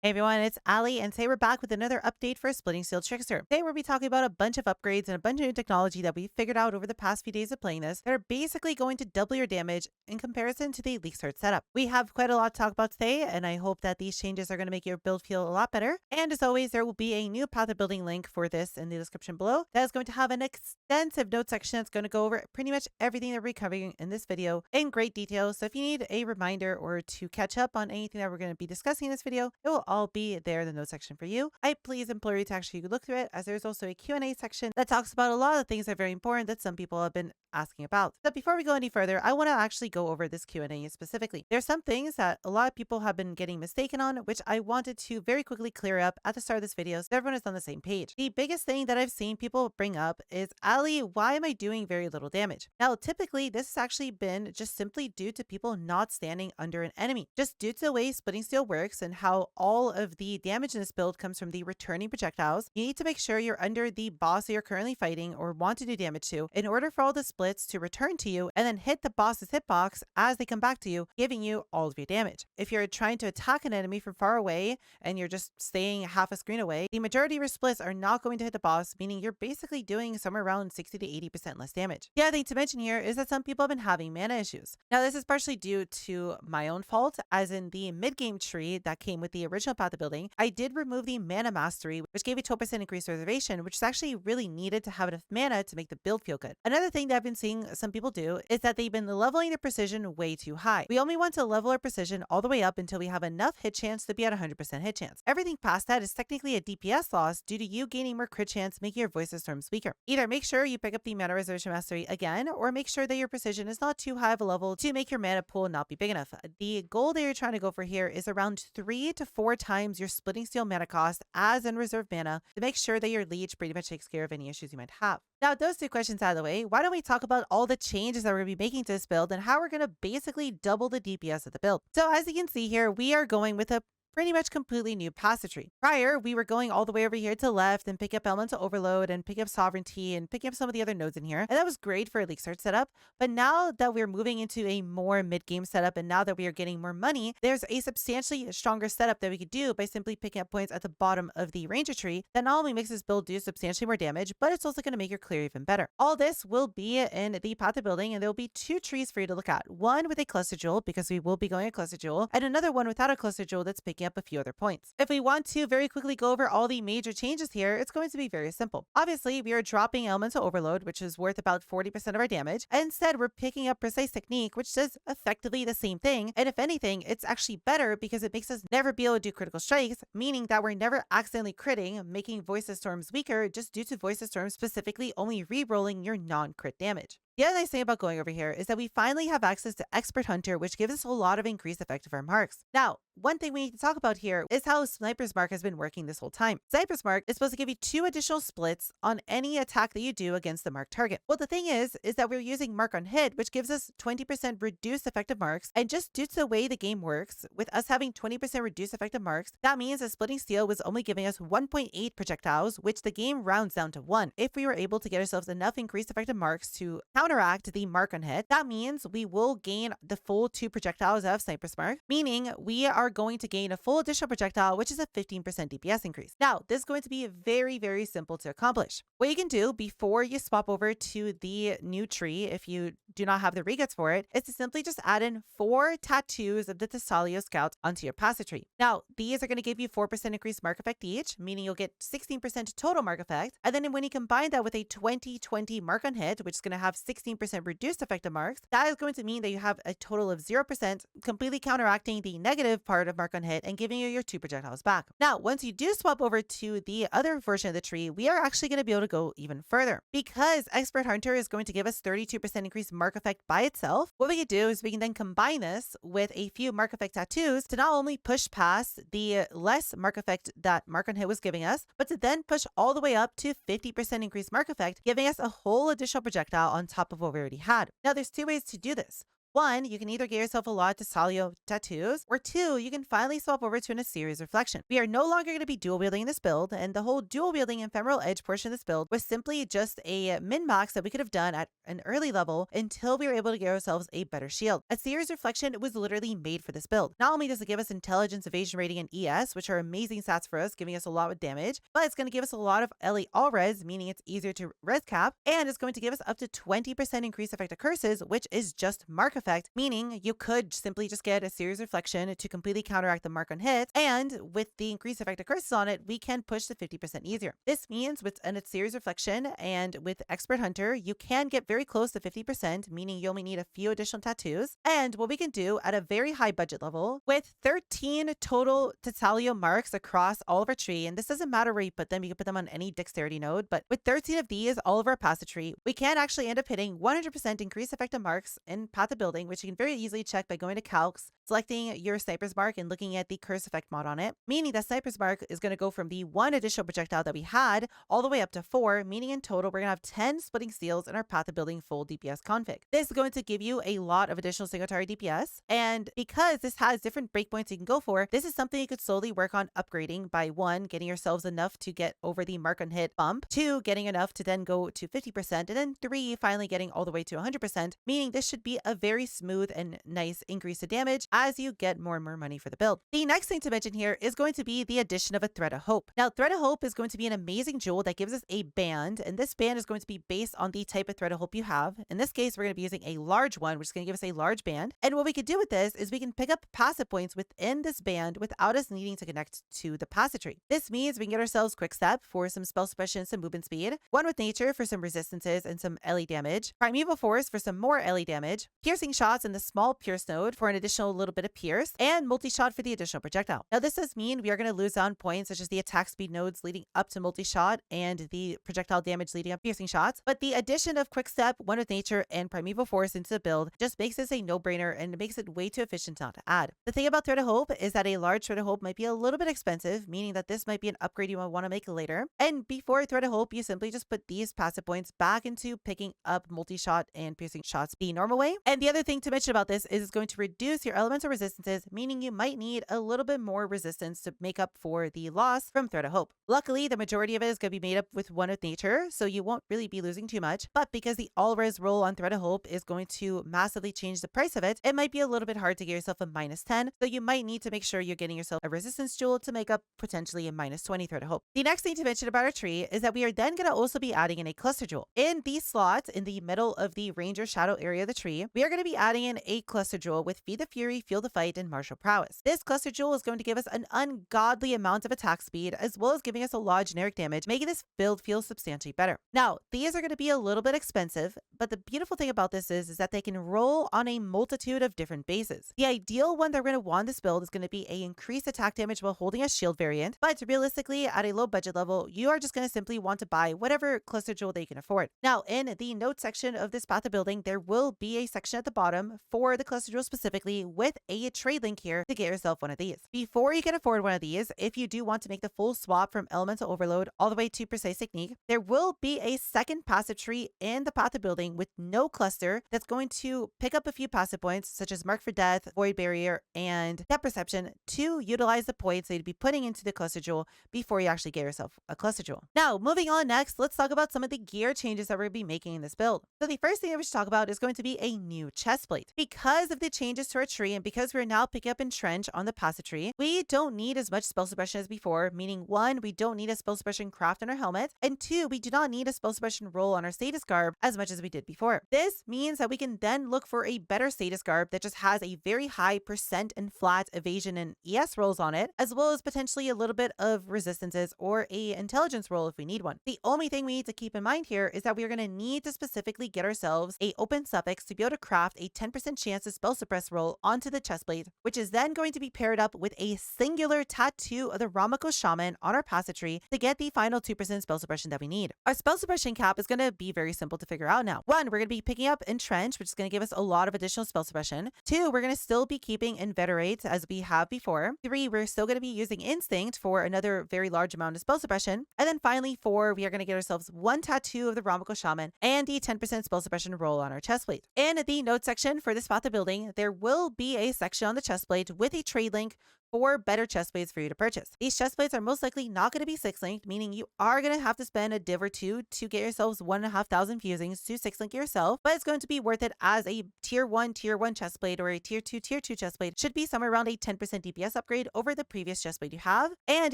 Hey everyone, it's Allie, and today we're back with another update for Splitting Steel Trickster. Today we'll be talking about a bunch of upgrades and a bunch of new technology that we've figured out over the past few days of playing this that are basically going to double your damage in comparison to the Elite Start setup. We have quite a lot to talk about today, and I hope that these changes are going to make your build feel a lot better. And as always, there will be a new path of building link for this in the description below that is going to have an extensive note section that's going to go over pretty much everything that we're covering in this video in great detail. So if you need a reminder or to catch up on anything that we're going to be discussing in this video, it will all be there in the notes section for you. I please implore you to actually look through it, as there's also a Q&A section that talks about a lot of things that are very important that some people have been asking about. So before we go any further, I want to actually go over this Q&A specifically. There's some things that a lot of people have been getting mistaken on, which I wanted to very quickly clear up at the start of this video so everyone is on the same page. The biggest thing that I've seen people bring up is, Allie, why am I doing very little damage? Now, typically, this has actually been just simply due to people not standing under an enemy. Just due to the way Splitting Steel works and how all of the damage in this build comes from the returning projectiles, you need to make sure you're under the boss that you're currently fighting or want to do damage to in order for all the splits to return to you and then hit the boss's hitbox as they come back to you, giving you all of your damage. If you're trying to attack an enemy from far away and you're just staying half a screen away, the majority of your splits are not going to hit the boss, meaning you're basically doing somewhere around 60 to 80% less damage. The other thing to mention here is that some people have been having mana issues. Now, this is partially due to my own fault, as in the mid-game tree that came with the original path of building, I did remove the mana mastery, which gave a 12% increased reservation, which is actually really needed to have enough mana to make the build feel good. Another thing that I've been seeing some people do is that they've been leveling their precision way too high. We only want to level our precision all the way up until we have enough hit chance to be at 100% hit chance. Everything past that is technically a DPS loss due to you gaining more crit chance, making your voice of storms weaker. Either make sure you pick up the mana reservation mastery again, or make sure that your precision is not too high of a level to make your mana pool not be big enough. The goal that you're trying to go for here is around 3 to 4 times your Splitting Steel mana cost as unreserved mana to make sure that your leech pretty much takes care of any issues you might have. Now, those two questions out of the way, why don't we talk about all the changes that we're going to be making to this build and how we're going to basically double the DPS of the build. So as you can see here, we are going with a pretty much completely new passage tree. Prior, we were going all the way over here to the left and pick up Elemental Overload and pick up Sovereignty and picking up some of the other nodes in here. And that was great for a Elite Start setup. But now that we're moving into a more mid-game setup and now that we are getting more money, there's a substantially stronger setup that we could do by simply picking up points at the bottom of the Ranger tree that not only makes this build do substantially more damage, but it's also going to make your clear even better. All this will be in the path of building, and there will be 2 trees for you to look at. One with a cluster jewel, because we will be going a cluster jewel, and another one without a cluster jewel that's picking up a few other points. If we want to very quickly go over all the major changes here, it's going to be very simple. Obviously, we are dropping Elemental Overload, which is worth about 40% of our damage. And instead, we're picking up Precise Technique, which does effectively the same thing. And if anything, it's actually better because it makes us never be able to do critical strikes, meaning that we're never accidentally critting, making Voice of Storms weaker just due to Voice of Storms specifically only re-rolling your non-crit damage. The other nice thing about going over here is that we finally have access to Expert Hunter, which gives us a lot of increased effect of our marks. Now, one thing we need to talk about here is how Sniper's Mark has been working this whole time. Sniper's Mark is supposed to give you 2 additional splits on any attack that you do against the marked target. Well, the thing is that we're using Mark on Hit, which gives us 20% reduced effective marks. And just due to the way the game works, with us having 20% reduced effective marks, that means that Splitting Steel was only giving us 1.8 projectiles, which the game rounds down to 1. If we were able to get ourselves enough increased effective marks to counteract the mark on hit, that means we will gain the full 2 projectiles out of Sniper's Mark, meaning we are going to gain a full additional projectile, which is a 15% DPS increase. Now, this is going to be very, very simple to accomplish. What you can do before you swap over to the new tree, if you do not have the regets for it, is to simply just add in 4 tattoos of the Thessalio Scout onto your passive tree. Now, these are going to give you 4% increased mark effect each, meaning you'll get 16% total mark effect. And then when you combine that with a 20/20 mark on hit, which is going to have 16% reduced effective marks, that is going to mean that you have a total of 0%, completely counteracting the negative part of mark on hit and giving you your 2 projectiles back. Now, once you do swap over to the other version of the tree, we are actually going to be able to go even further. Because Expert Hunter is going to give us 32% increased mark effect by itself, what we can do is we can then combine this with a few mark effect tattoos to not only push past the less mark effect that mark on hit was giving us, but to then push all the way up to 50% increased mark effect, giving us a whole additional projectile on top of what we already had. Now, there's 2 ways to do this. One, you can either get yourself a lot of Tesalio tattoos, or two, you can finally swap over to an Assyria's Reflection. We are no longer going to be dual wielding this build, and the whole dual wielding ephemeral edge portion of this build was simply just a min-max that we could have done at an early level until we were able to get ourselves a better shield. Assyria's Reflection was literally made for this build. Not only does it give us intelligence, evasion rating, and ES, which are amazing stats for us, giving us a lot of damage, but it's going to give us a lot of Ellie all res, meaning it's easier to res cap, and it's going to give us up to 20% increased effect of curses, which is just mark effect, meaning you could simply just get a Assyria's Reflection to completely counteract the mark on hits, and with the increased effect of curses on it, we can push to 50% easier. This means with an Assyria's Reflection and with Expert Hunter, you can get very close to 50%, meaning you only need a few additional tattoos. And what we can do at a very high budget level with 13 total Tesalio marks across all of our tree, and this doesn't matter where you put them, you can put them on any dexterity node, but with 13 of these all over our path tree, we can actually end up hitting 100% increased effective marks in Path of Building, which you can very easily check by going to calcs, selecting your Sniper's Mark and looking at the curse effect mod on it, meaning that Sniper's Mark is going to go from the 1 additional projectile that we had all the way up to 4, meaning in total we're going to have 10 splitting seals in our Path of Building full DPS config. This is going to give you a lot of additional single target DPS, and because this has different breakpoints you can go for, this is something you could slowly work on upgrading by 1, getting yourselves enough to get over the mark on hit bump, 2, getting enough to then go to 50%, and then 3, finally getting all the way to 100%, meaning this should be a very smooth and nice increase to damage as you get more and more money for the build. The next thing to mention here is going to be the addition of a Thread of Hope. Now, Thread of Hope is going to be an amazing jewel that gives us a band, and this band is going to be based on the type of Thread of Hope you have. In this case, we're going to be using a large one, which is going to give us a large band. And what we could do with this is we can pick up passive points within this band without us needing to connect to the passive tree. This means we can get ourselves Quick Step for some spell suppression, some movement speed, One with Nature for some resistances and some Ellie damage, Primeval Force for some more Ellie damage, Piercing Shots in the small Pierce node for an additional little bit of Pierce, and Multi-Shot for the additional projectile. Now, this does mean we are going to lose on points such as the attack speed nodes leading up to Multi-Shot and the projectile damage leading up Piercing Shots, but the addition of Quick Step, One with Nature, and Primeval Force into the build just makes this a no-brainer and makes it way too efficient not to add. The thing about Thread of Hope is that a large Thread of Hope might be a little bit expensive, meaning that this might be an upgrade you might want to make later. And before Thread of Hope, you simply just put these passive points back into picking up Multi-Shot and Piercing Shots the normal way. And the other thing to mention about this is it's going to reduce your elemental resistances, meaning you might need a little bit more resistance to make up for the loss from Thread of Hope. Luckily, the majority of it is going to be made up with One with Nature, so you won't really be losing too much. But because the all-res roll on Thread of Hope is going to massively change the price of it, it might be a little bit hard to get yourself a -10, so you might need to make sure you're getting yourself a resistance jewel to make up potentially a -20 Thread of Hope. The next thing to mention about our tree is that we are then going to also be adding in a cluster jewel. In these slots in the middle of the Ranger Shadow area of the tree, we are going to be adding in a cluster jewel with Feed the Fury, Feel the Fight, and Martial Prowess. This cluster jewel is going to give us an ungodly amount of attack speed, as well as giving us a lot of generic damage, making this build feel substantially better. Now, these are going to be a little bit expensive, but the beautiful thing about this is that they can roll on a multitude of different bases. The ideal one that we're going to want this build is going to be a increased attack damage while holding a shield variant, but realistically, at a low budget level, you are just going to simply want to buy whatever cluster jewel they can afford. Now, in the note section of this Path of Building, there will be a section at the bottom for the cluster jewel specifically with a trade link here to get yourself one of these. Before you can afford one of these, if you do want to make the full swap from Elemental Overload all the way to Precise Technique, there will be a second passive tree in the Path of Building with no cluster that's going to pick up a few passive points such as Mark for Death, Void Barrier, and Depth Perception to utilize the points that you'd be putting into the cluster jewel before you actually get yourself a cluster jewel. Now, moving on next, let's talk about some of the gear changes that we're going to be making in this build. So the first thing that we should talk about is going to be a new chest plate. Because of the changes to our tree and because we're now picking up Entrench on the passive tree, we don't need as much spell suppression as before, meaning 1, we don't need a spell suppression craft on our helmet, and 2, we do not need a spell suppression roll on our status garb as much as we did before. This means that we can then look for a better status garb that just has a very high percent and flat evasion and ES rolls on it, as well as potentially a little bit of resistances or a intelligence roll if we need one. The only thing we need to keep in mind here is that we are going to need to specifically get ourselves a open suffix to be able to craft a 10% chance to spell suppress roll onto onto the chestplate, which is then going to be paired up with a singular tattoo of the Ramako Shaman on our passive tree to get the final 2% spell suppression that we need. Our spell suppression cap is going to be very simple to figure out now. 1, we're going to be picking up Entrench, which is going to give us a lot of additional spell suppression. 2, we're going to still be keeping Inveterate as we have before. 3, we're still going to be using Instinct for another very large amount of spell suppression. And then finally 4, we are going to get ourselves 1 tattoo of the Ramako Shaman and the 10% spell suppression roll on our chestplate. In the notes section for this path of building, there will be a section on the chestplate with a trade link for better chestplates for you to purchase. These chestplates are most likely not going to be 6-linked, meaning you are going to have to spend a div or two to get yourselves 1,500 fusings to 6-link yourself, but it's going to be worth it as a tier 1 chestplate or a tier 2 chestplate should be somewhere around a 10% DPS upgrade over the previous chestplate you have. And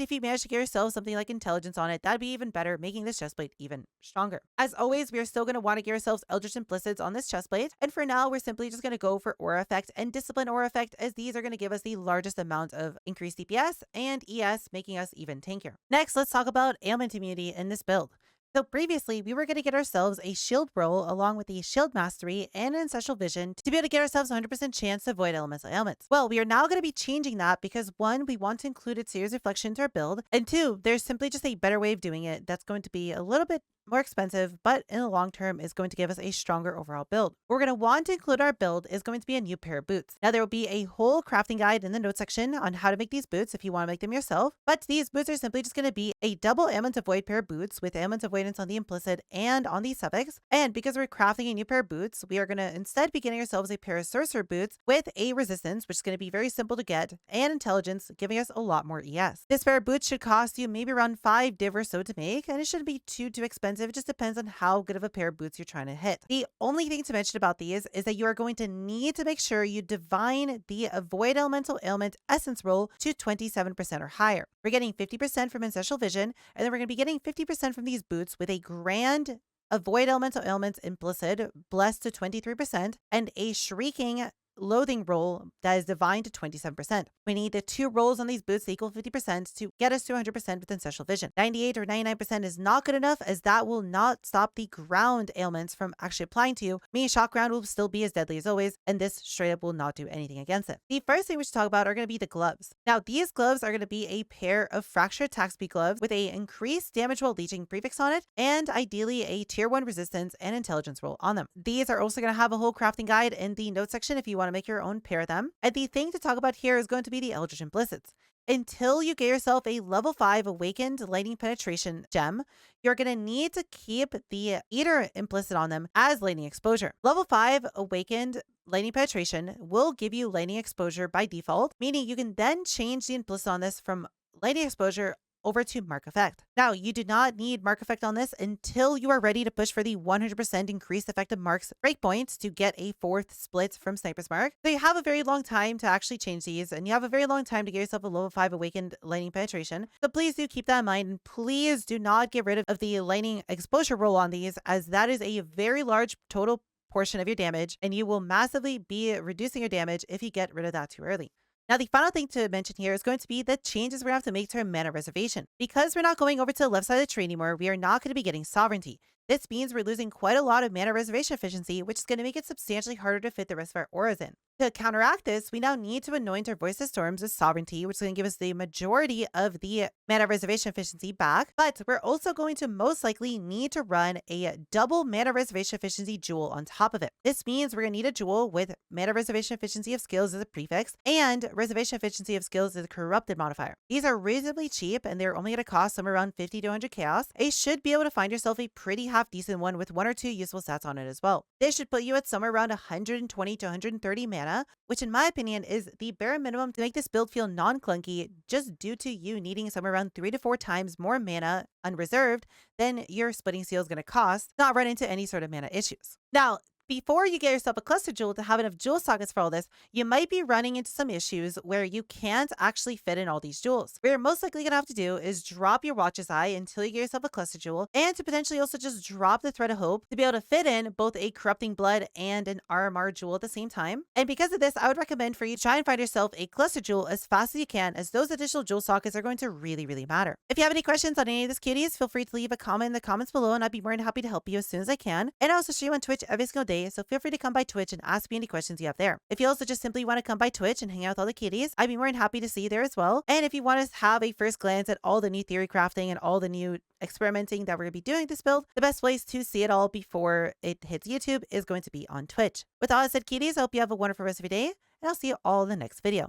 if you manage to get yourself something like intelligence on it, that'd be even better, making this chestplate even stronger. As always, we are still going to want to get ourselves Eldritch Implicids on this chestplate, and for now, we're simply just going to go for Aura Effect and Discipline Aura Effect, as these are going to give us the largest amount of increased DPS and ES, making us even tankier. Next, let's talk about ailment immunity in this build. So previously, we were going to get ourselves a shield roll along with a shield mastery and an ancestral vision to be able to get ourselves 100% chance to avoid elemental ailments. Well, we are now going to be changing that because 1, we want to include its series reflection to our build, and 2, there's simply just a better way of doing it that's going to be a little bit more expensive, but in the long term is going to give us a stronger overall build. What we're going to want to include our build is going to be a new pair of boots. Now, there will be a whole crafting guide in the notes section on how to make these boots if you want to make them yourself, but these boots are simply just going to be a double ailment avoid pair of boots with ailment avoidance on the implicit and on the suffix. And because we're crafting a new pair of boots, we are going to instead be getting ourselves a pair of sorcerer boots with a resistance, which is going to be very simple to get, and intelligence, giving us a lot more ES. This pair of boots should cost you maybe around 5 div or so to make, and it shouldn't be too expensive. It just depends on how good of a pair of boots you're trying to hit. The only thing to mention about these is that you are going to need to make sure you divine the avoid elemental ailment essence roll to 27% or higher. We're getting 50% from ancestral vision, and then we're going to be getting 50% from these boots with a grand avoid elemental ailments implicit blessed to 23% and a shrieking loathing roll that is divine to 27%. We need the 2 rolls on these boots to equal 50% to get us to 100% with ancestral vision. 98 or 99% is not good enough, as that will not stop the ground ailments from actually applying to you, meaning shock ground will still be as deadly as always, and this straight up will not do anything against it. The first thing we should talk about are going to be the gloves. Now, these gloves are going to be a pair of fracture attack speed gloves with a increased damage while leeching prefix on it, and ideally a tier 1 resistance and intelligence roll on them. These are also going to have a whole crafting guide in the notes section if you want to make your own pair of them. And the thing to talk about here is going to be the Eldritch Implicits. Until you get yourself a level 5 Awakened Lightning Penetration gem, you're going to need to keep the Eater implicit on them as lightning exposure. Level 5 Awakened Lightning Penetration will give you lightning exposure by default, meaning you can then change the implicit on this from lightning exposure over to Mark Effect. Now, you do not need Mark Effect on this until you are ready to push for the 100% increased effective Mark's breakpoints to get a 4th split from Sniper's Mark. So you have a very long time to actually change these, and you have a very long time to get yourself a level 5 Awakened Lightning Penetration. So please do keep that in mind, and please do not get rid of the lightning exposure roll on these, as that is a very large total portion of your damage, and you will massively be reducing your damage if you get rid of that too early. Now, the final thing to mention here is going to be the changes we're going to have to make to our mana reservation. Because we're not going over to the left side of the tree anymore, we are not going to be getting sovereignty. This means we're losing quite a lot of mana reservation efficiency, which is going to make it substantially harder to fit the rest of our auras in. To counteract this, we now need to anoint our Voice of Storms with sovereignty, which is going to give us the majority of the mana reservation efficiency back. But we're also going to most likely need to run a double mana reservation efficiency jewel on top of it. This means we're going to need a jewel with mana reservation efficiency of skills as a prefix and reservation efficiency of skills as a corrupted modifier. These are reasonably cheap, and they're only going to cost somewhere around 50 to 100 chaos. You should be able to find yourself a pretty half decent one with 1 or 2 useful stats on it as well. This should put you at somewhere around 120 to 130 mana, which in my opinion is the bare minimum to make this build feel non-clunky, just due to you needing somewhere around 3 to 4 times more mana unreserved than your splitting seal is going to cost, not run into any sort of mana issues. Now, before you get yourself a cluster jewel to have enough jewel sockets for all this, you might be running into some issues where you can't actually fit in all these jewels. What you're most likely going to have to do is drop your Watcher's Eye until you get yourself a cluster jewel, and to potentially also just drop the Thread of Hope to be able to fit in both a Corrupting Blood and an RMR jewel at the same time. And because of this, I would recommend for you to try and find yourself a cluster jewel as fast as you can, as those additional jewel sockets are going to really matter. If you have any questions on any of this cuties, feel free to leave a comment in the comments below, and I'd be more than happy to help you as soon as I can. And I also stream on Twitch every single day day, so feel free to come by Twitch and ask me any questions you have there. If you also just simply want to come by Twitch and hang out with all the kitties, I'd be more than happy to see you there as well. And if you want to have a first glance at all the new theory crafting and all the new experimenting that we're going to be doing this build, the best place to see it all before it hits YouTube is going to be on Twitch. With all that said, kitties, I hope you have a wonderful rest of your day, and I'll see you all in the next video.